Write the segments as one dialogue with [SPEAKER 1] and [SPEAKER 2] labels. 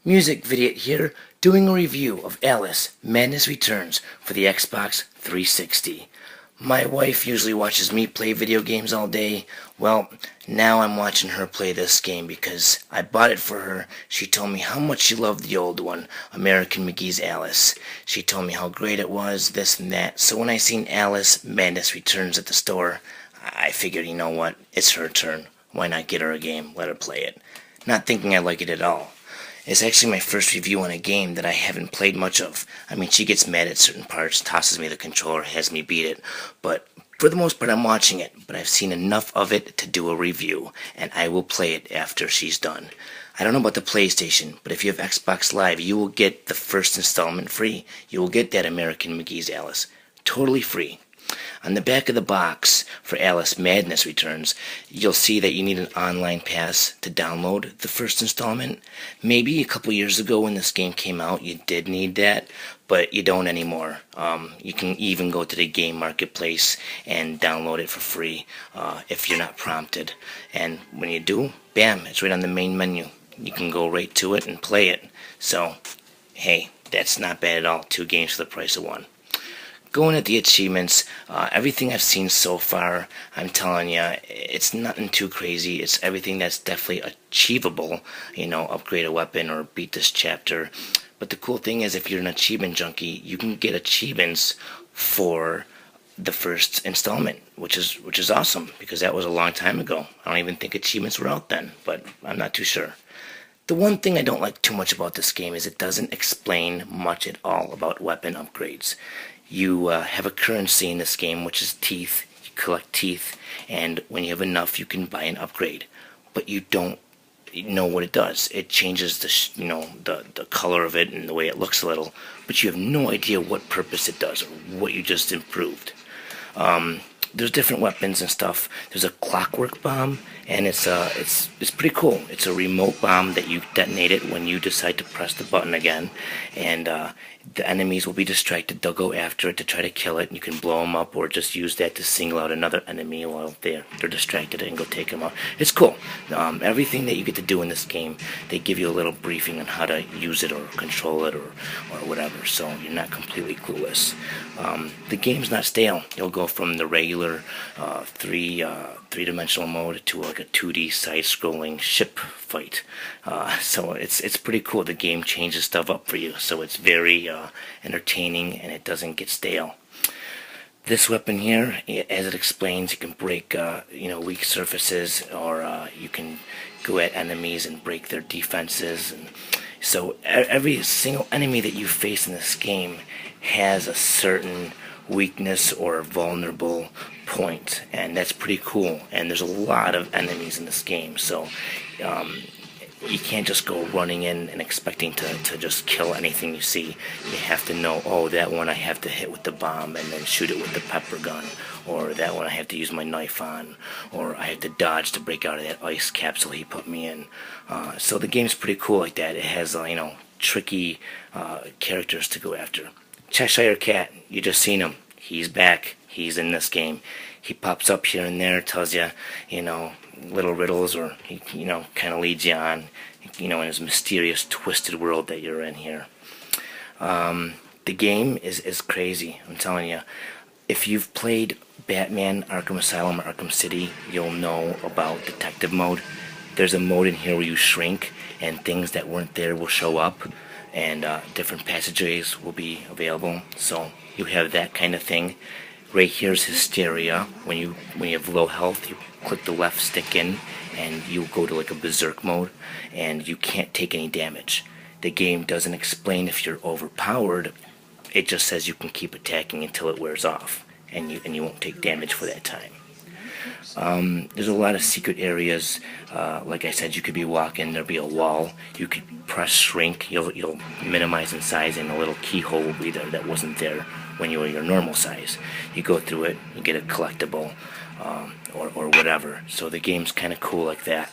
[SPEAKER 1] Music Vidiot here, doing a review of Alice Madness Returns for the Xbox 360. My wife usually watches me play video games all day. Well, now I'm watching her play this game because I bought it for her. She told me how much she loved the old one, American McGee's Alice. She told me how great it was, this and that. So when I seen Alice Madness Returns at the store, I figured, you know what, it's her turn. Why not get her a game, let her play it. Not thinking I like it at all. It's actually my first review on a game that I haven't played much of. I mean, she gets mad at certain parts, tosses me the controller, has me beat it, but for the most part I'm watching it, but I've seen enough of it to do a review, and I will play it after she's done. I don't know about the PlayStation, but if you have Xbox Live, you will get the first installment free. You will get that American McGee's Alice. Totally free. On the back of the box for Alice Madness Returns, you'll see that you need an online pass to download the first installment. Maybe a couple years ago when this game came out, you did need that, but you don't anymore. You can even go to the game marketplace and download it for free if you're not prompted. And when you do, bam, it's right on the main menu. You can go right to it and play it. So, hey, that's not bad at all. 2 games for the price of 1. Going at the achievements, everything I've seen so far, I'm telling you, it's nothing too crazy. It's everything that's definitely achievable. You know, upgrade a weapon or beat this chapter. But the cool thing is, if you're an achievement junkie, you can get achievements for the first installment, which is awesome, because that was a long time ago. I don't even think achievements were out then, but I'm not too sure. The one thing I don't like too much about this game is it doesn't explain much at all about weapon upgrades. You have a currency in this game, which is teeth. You collect teeth, and when you have enough, you can buy an upgrade. But you don't know what it does. It changes the color of it and the way it looks a little, but you have no idea what purpose it does or what you just improved. There's different weapons and stuff. There's a clockwork bomb, and it's pretty cool. It's a remote bomb that you detonate it when you decide to press the button again, and the enemies will be distracted. They'll go after it to try to kill it. You can blow them up or just use that to single out another enemy while they're distracted and go take them out. It's cool. Everything that you get to do in this game, they give you a little briefing on how to use it or control it or whatever, so you're not completely clueless. The game's not stale. You'll go from the regular three-dimensional mode to like a 2D side-scrolling ship fight. So it's pretty cool. The game changes stuff up for you, so it's very entertaining and it doesn't get stale. This weapon here, as it explains, you can break weak surfaces, or you can go at enemies and break their defenses. And so every single enemy that you face in this game has a certain weakness or vulnerable point, and that's pretty cool. And there's a lot of enemies in this game, so you can't just go running in and expecting to just kill anything you see. You have to know, oh, that one I have to hit with the bomb and then shoot it with the pepper gun, or that one I have to use my knife on, or I have to dodge to break out of that ice capsule he put me in. So the game's pretty cool like that. It has tricky characters to go after. Cheshire Cat, you just seen him. He's back. He's in this game. He pops up here and there, tells you, little riddles, or he, kind of leads you on, in his mysterious, twisted world that you're in here. The game is crazy, I'm telling you. If you've played Batman, Arkham Asylum, or Arkham City, you'll know about detective mode. There's a mode in here where you shrink, and things that weren't there will show up, and different passageways will be available. So you have that kind of thing. Right here's Hysteria. When you have low health, you click the left stick in, and you go to like a berserk mode, and you can't take any damage. The game doesn't explain if you're overpowered. It just says you can keep attacking until it wears off, and you won't take damage for that time. There's a lot of secret areas. Like I said, you could be walking, there'll be a wall. You could press shrink. You'll minimize in size, and a little keyhole will be there that wasn't there when you were your normal size. You go through it, you get a collectible, or whatever. So the game's kind of cool like that.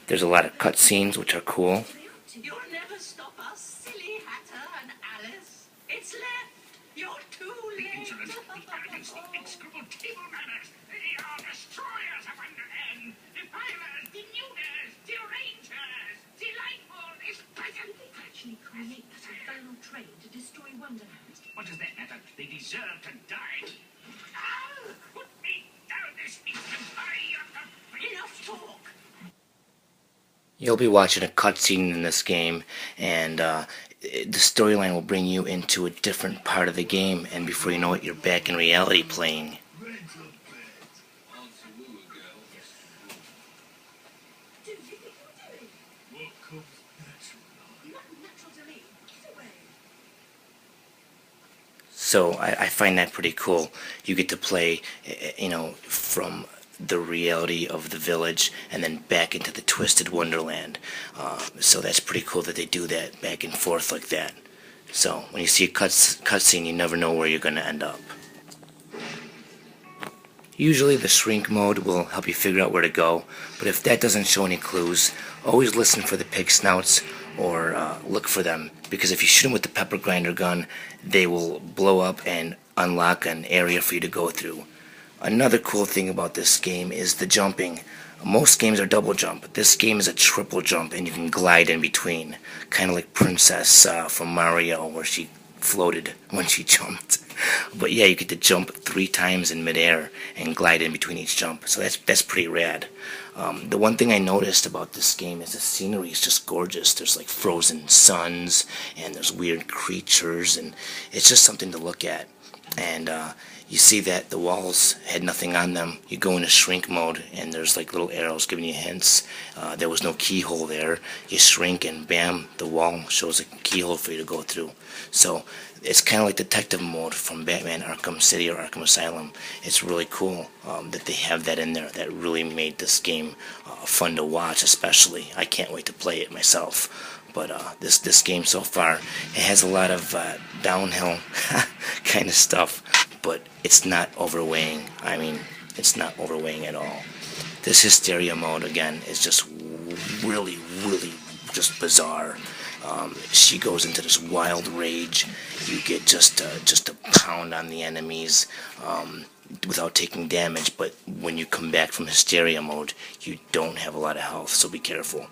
[SPEAKER 1] There's a lot of cutscenes, which are cool.
[SPEAKER 2] You'll never stop us, silly Hatter and Alice. It's left. You're too late.
[SPEAKER 3] Insolent, arrogance, execrable table manners. They are destroyers of Wonderland. Defilers, denuders, derangers. Delightful is present.
[SPEAKER 2] actually create that infernal train to destroy Wonderland.
[SPEAKER 3] What does that matter? They deserve to die. Ah! Put me down this instant.
[SPEAKER 2] Enough talk!
[SPEAKER 1] You'll be watching a cutscene in this game, and the storyline will bring you into a different part of the game, and before you know it, you're back in reality playing. So I find that pretty cool. You get to play, from the reality of the village and then back into the twisted Wonderland. So that's pretty cool that they do that back and forth like that. So when you see a cutscene, you never know where you're going to end up. Usually the shrink mode will help you figure out where to go, but if that doesn't show any clues, always listen for the pig snouts or look for them, because if you shoot them with the pepper grinder gun, they will blow up and unlock an area for you to go through. Another cool thing about this game is the jumping. Most games are double jump. This game is a triple jump, and you can glide in between, kind of like Princess from Mario, where she floated when she jumped. But yeah, you get to jump 3 times in midair and glide in between each jump, so that's pretty rad. The one thing I noticed about this game is the scenery is just gorgeous. There's like frozen suns, and there's weird creatures, and it's just something to look at. And you see that the walls had nothing on them. You go into shrink mode, and there's like little arrows giving you hints. There was no keyhole there. You shrink, and bam, the wall shows a keyhole for you to go through. So it's kind of like detective mode from Batman Arkham City or Arkham Asylum. It's really cool that they have that in there. That really made this game fun to watch, especially. I can't wait to play it myself. But this game so far, it has a lot of downhill kind of stuff, but it's not overweighing. I mean, it's not overweighing at all. This hysteria mode, again, is just really, really just bizarre. She goes into this wild rage. You get just a pound on the enemies without taking damage, but when you come back from hysteria mode, you don't have a lot of health, so be careful.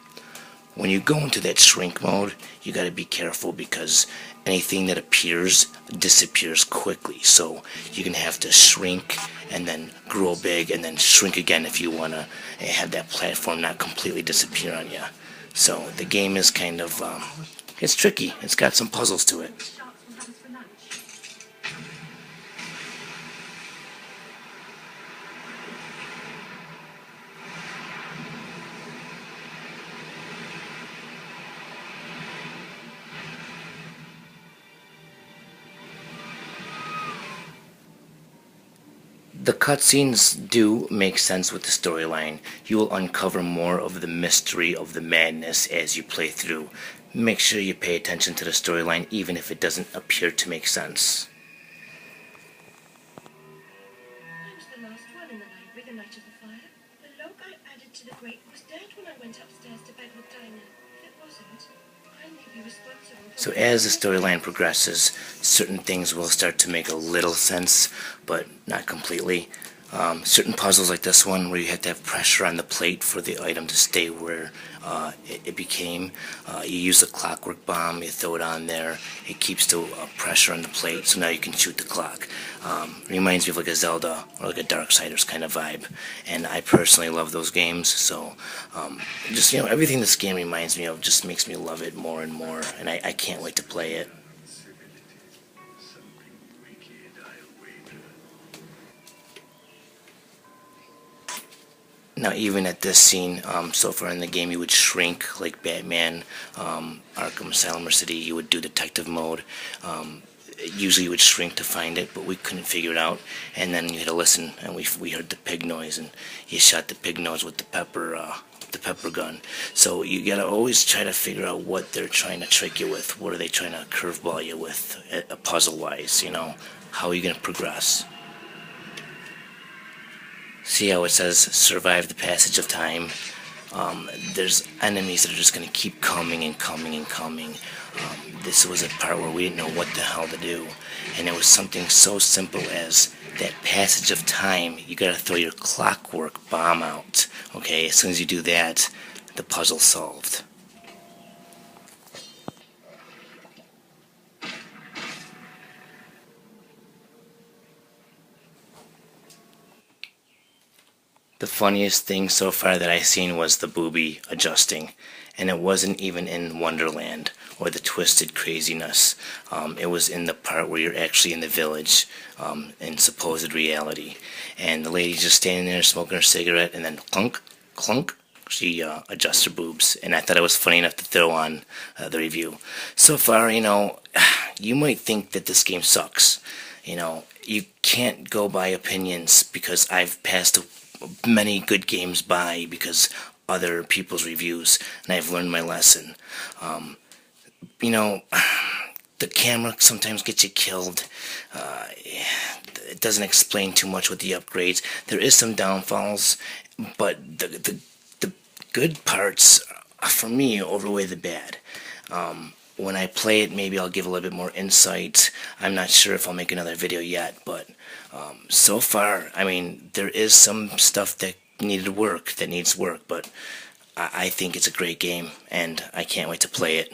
[SPEAKER 1] When you go into that shrink mode, you gotta be careful because anything that appears disappears quickly. So you're gonna have to shrink and then grow big and then shrink again if you wanna have that platform not completely disappear on you. So the game is kind of, it's tricky. It's got some puzzles to it. The cutscenes do make sense with the storyline. You will uncover more of the mystery of the madness as you play through. Make sure you pay attention to the storyline even if it doesn't appear to make sense.
[SPEAKER 2] I was the last one in the library the night of the fire. The log I added to the grate was dead when I went upstairs to bed with Dinah. If it wasn't, I may be responsible for...
[SPEAKER 1] So as the storyline progresses, certain things will start to make a little sense, but not completely. Certain puzzles like this one, where you have to have pressure on the plate for the item to stay where it became. You use a clockwork bomb, you throw it on there, it keeps the pressure on the plate, so now you can shoot the clock. Reminds me of like a Zelda or like a Darksiders kind of vibe, and I personally love those games. So just everything this game reminds me of just makes me love it more and more, and I can't wait to play it. Now, even at this scene, so far in the game, you would shrink like Batman, Arkham Asylum or City. You would do detective mode. Usually you would shrink to find it, but we couldn't figure it out. And then you had to listen, and we heard the pig noise, and you shot the pig nose with the pepper gun. So you gotta always try to figure out what they're trying to trick you with. What are they trying to curveball you with, puzzle-wise? How are you gonna progress? See how it says survive the passage of time? There's enemies that are just going to keep coming and coming and coming. This was a part where we didn't know what the hell to do. And it was something so simple as that passage of time. You got to throw your clockwork bomb out. Okay, as soon as you do that, the puzzle's solved. The funniest thing so far that I seen was the boobie adjusting, and it wasn't even in Wonderland or the twisted craziness. It was in the part where you're actually in the village, in supposed reality, and the lady's just standing there smoking her cigarette, and then clunk, clunk, she adjusts her boobs, and I thought it was funny enough to throw on the review. So far, you might think that this game sucks. You can't go by opinions, because I've passed many good games by because other people's reviews, and I've learned my lesson. The camera sometimes gets you killed. It doesn't explain too much with the upgrades. There is some downfalls, but the good parts, for me, overweigh the bad. When I play it, maybe I'll give a little bit more insight. I'm not sure if I'll make another video yet, but so far, I mean, there is some stuff that needs work, but I think it's a great game, and I can't wait to play it.